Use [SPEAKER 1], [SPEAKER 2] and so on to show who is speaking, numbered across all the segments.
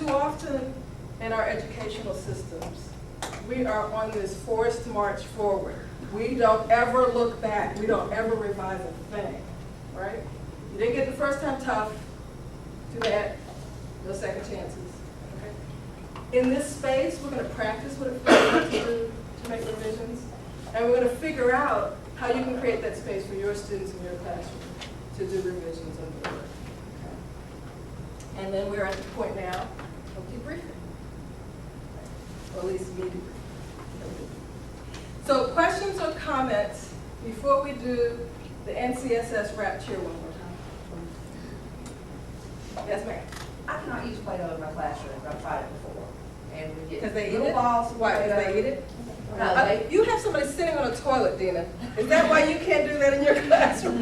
[SPEAKER 1] too often in our educational systems, we are on this forced march forward. We don't ever look back. We don't ever revise a thing, right? You didn't get the first time tough. Too bad. No second chances. Okay. In this space, we're going to practice what it feels like to do, to make revisions, and we're going to figure out how you can create that space for your students in your classroom to do revisions on the work. Okay. And then we're at the point now of debriefing, or at least me debriefing. So questions or comments before we do the NCSS rap cheer one more time? Yes, ma'am.
[SPEAKER 2] I cannot use Play-Doh in my classroom. I've tried it before. And we get
[SPEAKER 1] Because they eat
[SPEAKER 2] little
[SPEAKER 1] it?
[SPEAKER 2] balls of
[SPEAKER 1] Why,
[SPEAKER 2] Play-Doh.
[SPEAKER 1] because they eat it?
[SPEAKER 2] No, they,
[SPEAKER 1] You have somebody sitting on a toilet, Dina. Is that why you can't do that in your classroom?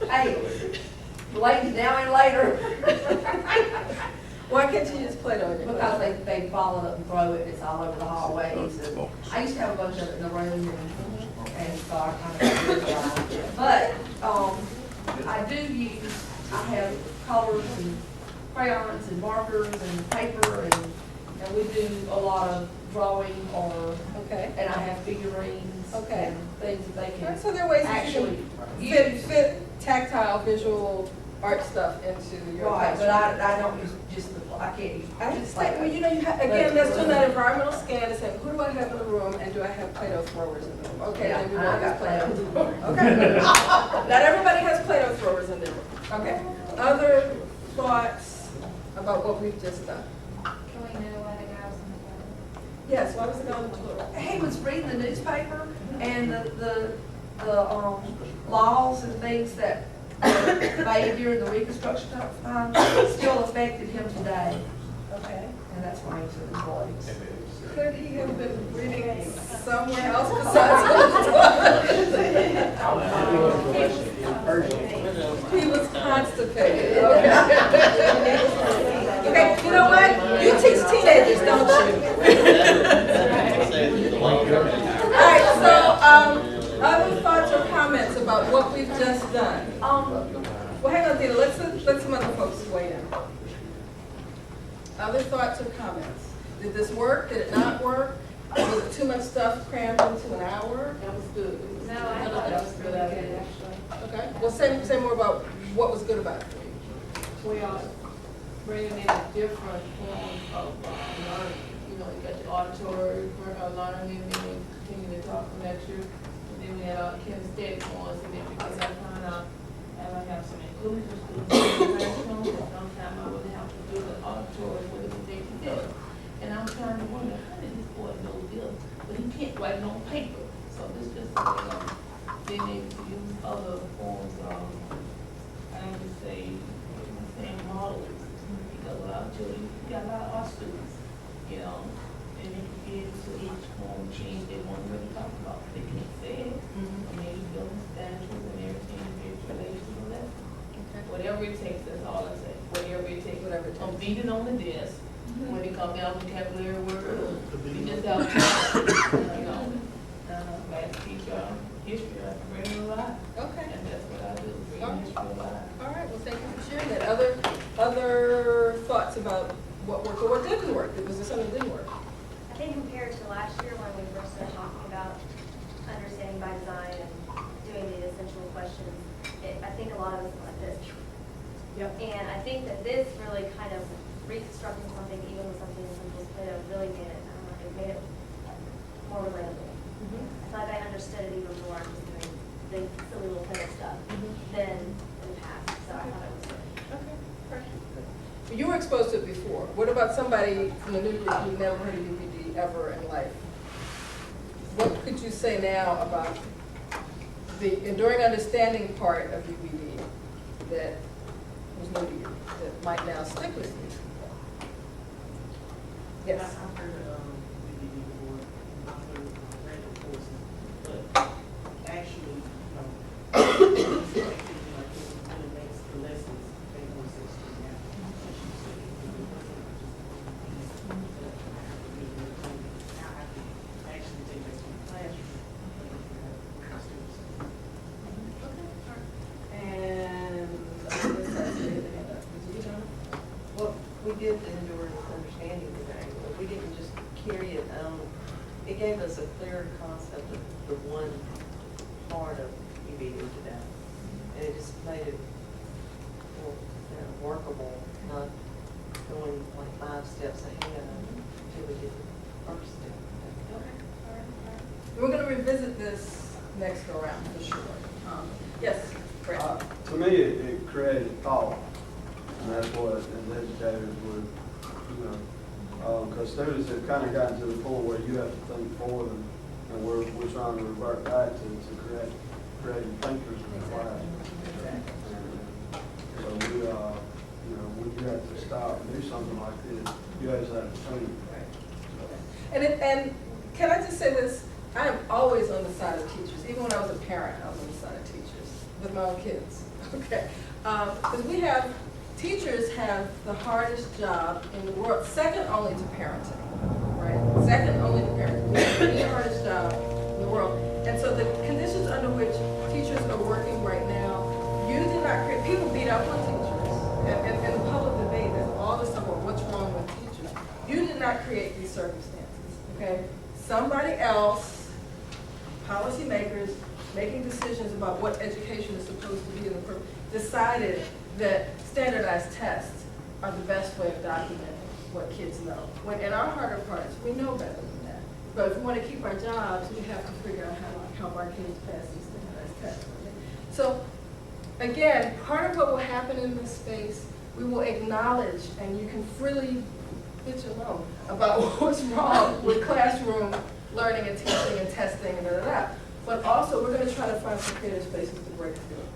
[SPEAKER 2] hey, the ladies now and later.
[SPEAKER 1] Why can't you use Play-Doh in your
[SPEAKER 2] Because
[SPEAKER 1] classroom?
[SPEAKER 2] they ball it up and throw it, it's all over the hallways. And I used to have a bunch of it in the room, and so I kind of got rid of it. But I do use, I have colors and crayons and markers and paper, and we do a lot of drawing,
[SPEAKER 1] Okay.
[SPEAKER 2] and I have figurines
[SPEAKER 1] Okay.
[SPEAKER 2] and things that they can
[SPEAKER 1] So there are ways that
[SPEAKER 2] actually
[SPEAKER 1] you can
[SPEAKER 2] use.
[SPEAKER 1] fit tactile, visual art stuff into your
[SPEAKER 2] Right, but
[SPEAKER 1] classroom.
[SPEAKER 2] I don't use just the, I can't use
[SPEAKER 1] I
[SPEAKER 2] just
[SPEAKER 1] just
[SPEAKER 2] like.
[SPEAKER 1] think, well, you know, again, let's do that environmental scan and say, who do I have in the room, and do I have Play-Doh throwers in the room? Okay,
[SPEAKER 2] Yeah,
[SPEAKER 1] then we
[SPEAKER 2] I
[SPEAKER 1] won't use
[SPEAKER 2] got
[SPEAKER 1] Play-Doh. Okay. Not everybody has Play-Doh throwers in their room. Okay. Other thoughts about what we've just done?
[SPEAKER 3] Can we know why the guy was on the toilet?
[SPEAKER 1] Yes, why was it on the toilet?
[SPEAKER 2] He was reading the newspaper, and the laws and things that were made during the Reconstruction time still affected him today,
[SPEAKER 1] Okay.
[SPEAKER 2] and that's why he took his voice.
[SPEAKER 1] Could he have been reading somewhere else besides on the toilet? He was constipated. Okay. Okay, you know what? You teach teenagers, don't you? All right, so other thoughts or comments about what we've just done? Well, hang on, Dina, let some other folks weigh in. Other thoughts or comments? Did this work? Did it not work? Was it too much stuff crammed into an hour?
[SPEAKER 4] That was good.
[SPEAKER 3] No, I thought that was really good, actually.
[SPEAKER 1] Okay, well, say more about what was good about it for you.
[SPEAKER 4] We are bringing in different forms of learning. You know, you got your auditory learning, and then we continue to talk from lecture. And then we had our kinesthetic ones, and then because I found out, as I have some inclusion students in the classroom, and sometimes I would have to do the auditory with the they can do. And I'm trying to wonder, how did this boy know this? But he can't write it on paper. So this just a way of being able to use other forms of, I would say, models. Because a lot of children, you got a lot of art students, you know, and they can be able to each form change they want to really talk about. They can't say it, and maybe building statues and everything, it's related to the lesson. Whatever it takes, that's all I say. Whatever it takes.
[SPEAKER 1] Whatever it takes.
[SPEAKER 4] I'm beating on the desk. When it comes down vocabulary word, we just have to, you know, math teacher, history, I can bring it alive.
[SPEAKER 1] Okay.
[SPEAKER 4] And that's what I do, bring history alive.
[SPEAKER 1] All right, well, thank you for sharing that. Other thoughts about what worked or what didn't work? Was there something that didn't work?
[SPEAKER 5] I think compared to last year when we first started talking about understanding by design and doing the essential questions, I think a lot of us went like this.
[SPEAKER 1] Yep.
[SPEAKER 5] And I think that this really kind of reconstructing something, even with something as simple as Play-Doh, really made it, it made it more relatable. I feel like I understood it even more just doing the silly little Play-Doh stuff than in the past. So I thought it was good.
[SPEAKER 1] Okay, perfect. You were exposed to it before. What about somebody from the new group who never heard of UVD ever in life? What could you say now about the enduring understanding part of UVD that was new to you, that might now stick with you? Yes.
[SPEAKER 6] I've heard VDD before, I've heard random courses, but actually, like it really makes the lessons make more sense to me now. Now I can actually take that to the classroom with my students.
[SPEAKER 1] And this has to be the hand up. Did you get on?
[SPEAKER 7] get the enduring understanding today, but we didn't just carry it on. It gave us a clearer concept of the one part of EBD today. And it just made it more, workable, not going like 5 steps ahead until we get the first step.
[SPEAKER 1] We're gonna revisit this next go around for sure. Yes, Brett?
[SPEAKER 8] To me, it created thought, and that's what as educators would, because students have kind of gotten to the point where you have to think for them, and we're trying to revert back to creating thinkers in the class. And so we, when you have to stop and do something like this, you have that think.
[SPEAKER 1] And can I just say this? I am always on the side of teachers. Even when I was a parent, I was on the side of teachers with my own kids. Okay, because teachers have the hardest job in the world, second only to parenting, right? Second only to parenting. We have the hardest job in the world. And so the conditions under which teachers are working right now, you did not create, people beat up on teachers. And the public debate is all this stuff about what's wrong with teachers. You did not create these circumstances, okay? Somebody else, policymakers, making decisions about what education is supposed to be in the program, decided that standardized tests are the best way of documenting what kids know. When in our heart of hearts, we know better than that. But if we want to keep our jobs, we have to figure out how to help our kids pass these standardized tests. So again, part of what will happen in this space, we will acknowledge, and you can freely bitch and moan about what's wrong with classroom learning and teaching and testing and da-da-da. But also, we're going to try to find some creative spaces to break through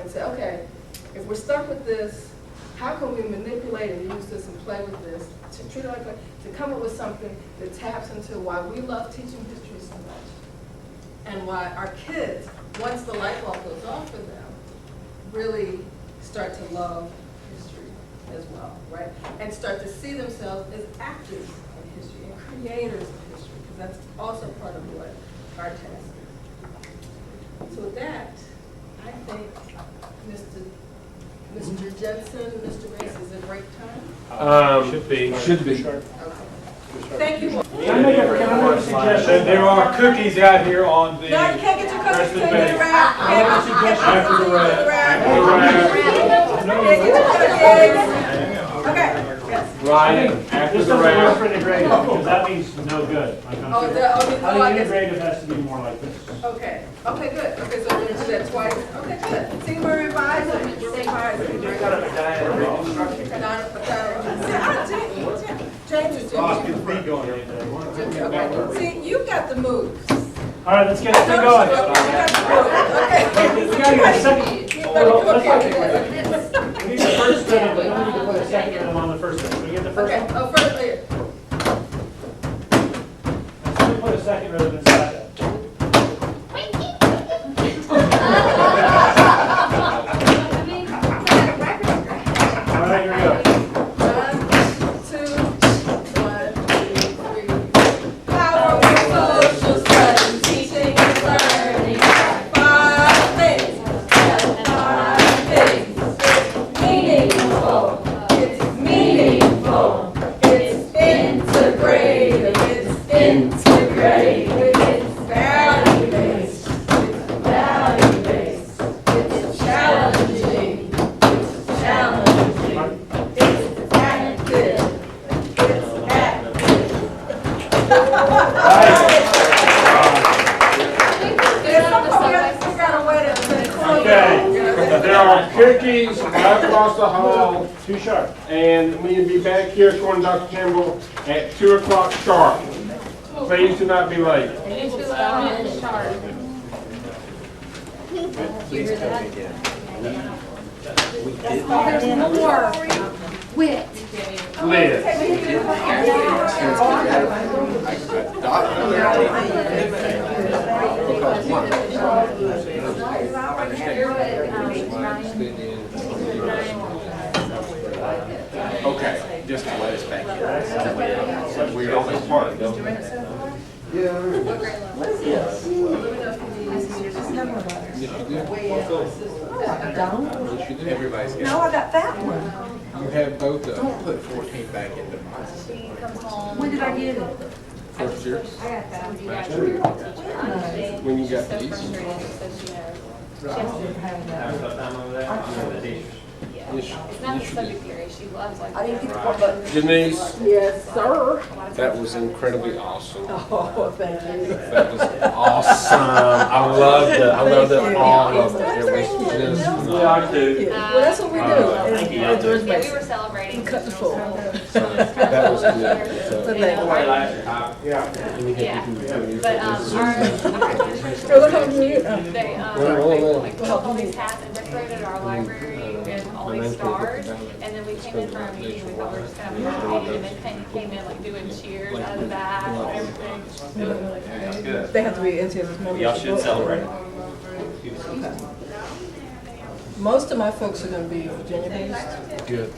[SPEAKER 1] and say, okay, if we're stuck with this, how can we manipulate and use this and play with this to treat it like to come up with something that taps into why we love teaching history so much and why our kids, once the light bulb goes off for them, really start to love history as well, right? And start to see themselves as actors in history and creators of history, because that's also part of what our task is. So with that, I think Mr. Jensen, Mr. Grace, is it break time?
[SPEAKER 9] Should be.
[SPEAKER 1] Okay. Thank you.
[SPEAKER 9] Can I make a suggestion? There are cookies out here on the.
[SPEAKER 1] No, you can't get your cookies till you
[SPEAKER 9] rest
[SPEAKER 1] get
[SPEAKER 9] of
[SPEAKER 1] the wrap.
[SPEAKER 9] After the wrap.
[SPEAKER 1] Can't get your cookies. Okay. Yes.
[SPEAKER 9] Ryan, after
[SPEAKER 10] This
[SPEAKER 9] the
[SPEAKER 10] doesn't work
[SPEAKER 9] wrap.
[SPEAKER 10] for integrative, because that means no good. Like,
[SPEAKER 1] Oh, I guess.
[SPEAKER 10] integrative has to be more like this.
[SPEAKER 1] Okay. Okay, good. Okay, so we're gonna do that twice. Okay, good. See, we're revising. We're revising. James is okay. See, you got the moves.
[SPEAKER 10] All right, let's get this thing going.
[SPEAKER 1] Okay.
[SPEAKER 10] We gotta get a second.
[SPEAKER 1] Okay.
[SPEAKER 10] We need the first rhythm, but then we need to put a second rhythm on the first one. Can we get the first
[SPEAKER 1] Okay,
[SPEAKER 10] one?
[SPEAKER 1] oh, first here.
[SPEAKER 10] Let's we put a second rhythm inside that. All right, here we go.
[SPEAKER 1] 1, 2, 1, 2, 3. Powerful social studies, teaching and learning. 5 things. 5 things. It's meaningful. It's meaningful. It's integrated. It's integrated. It's value-based. It's value-based. It's challenging. It's challenging. It's active. It's active. We got a way to close
[SPEAKER 9] Okay. There are cookies right across the hall,
[SPEAKER 10] Too sharp.
[SPEAKER 9] and we will be back here according to Dr. Campbell at 2 o'clock sharp. Please do not be late. Liz.
[SPEAKER 11] Okay, just to let us back in. We're on this part, don't we?
[SPEAKER 8] Yeah.
[SPEAKER 1] Way out of our system.
[SPEAKER 11] Everybody's got.
[SPEAKER 2] No, I got that one.
[SPEAKER 11] You have both of them. Put 14 back into mine.
[SPEAKER 5] She comes home.
[SPEAKER 2] When did I get it?
[SPEAKER 11] First year.
[SPEAKER 3] I got that.
[SPEAKER 5] You guys
[SPEAKER 11] Last year. When you got
[SPEAKER 3] So
[SPEAKER 11] these.
[SPEAKER 3] frustrated, so she knows.
[SPEAKER 10] Have a tough time over there? I'm the teacher.
[SPEAKER 3] Yeah.
[SPEAKER 11] Yes,
[SPEAKER 3] It's not
[SPEAKER 11] yes,
[SPEAKER 3] the
[SPEAKER 11] you
[SPEAKER 3] subject
[SPEAKER 11] did.
[SPEAKER 3] theory, she loves like.
[SPEAKER 2] I didn't get the
[SPEAKER 3] grammar.
[SPEAKER 2] but.
[SPEAKER 9] Jenice,
[SPEAKER 1] Yes, sir.
[SPEAKER 11] That was incredibly awesome.
[SPEAKER 1] Oh, thank you.
[SPEAKER 11] That was awesome. I loved it. I loved it all of it. It was just.
[SPEAKER 10] Yeah, I do.
[SPEAKER 1] Well, that's what we do.
[SPEAKER 10] Thank you.
[SPEAKER 1] It's yours,
[SPEAKER 3] Yeah, we
[SPEAKER 1] basic.
[SPEAKER 3] were celebrating.
[SPEAKER 1] Cut the full.
[SPEAKER 11] That was good. So,
[SPEAKER 1] But
[SPEAKER 3] Yeah.
[SPEAKER 9] yeah.
[SPEAKER 11] let me get
[SPEAKER 3] Yeah.
[SPEAKER 11] you to do it.
[SPEAKER 3] But,
[SPEAKER 1] Oh, look how cute.
[SPEAKER 3] they, like, took all these hats and decorated our library and all these stars. And then we came in for our meeting, we thought we were just gonna have a party, and then came in like doing cheers out of the back and everything. It was really
[SPEAKER 10] That's
[SPEAKER 3] great.
[SPEAKER 10] good.
[SPEAKER 1] They have to be into this membership.
[SPEAKER 10] Y'all should celebrate.
[SPEAKER 1] Most of my folks are gonna be Virginia based.
[SPEAKER 11] Good.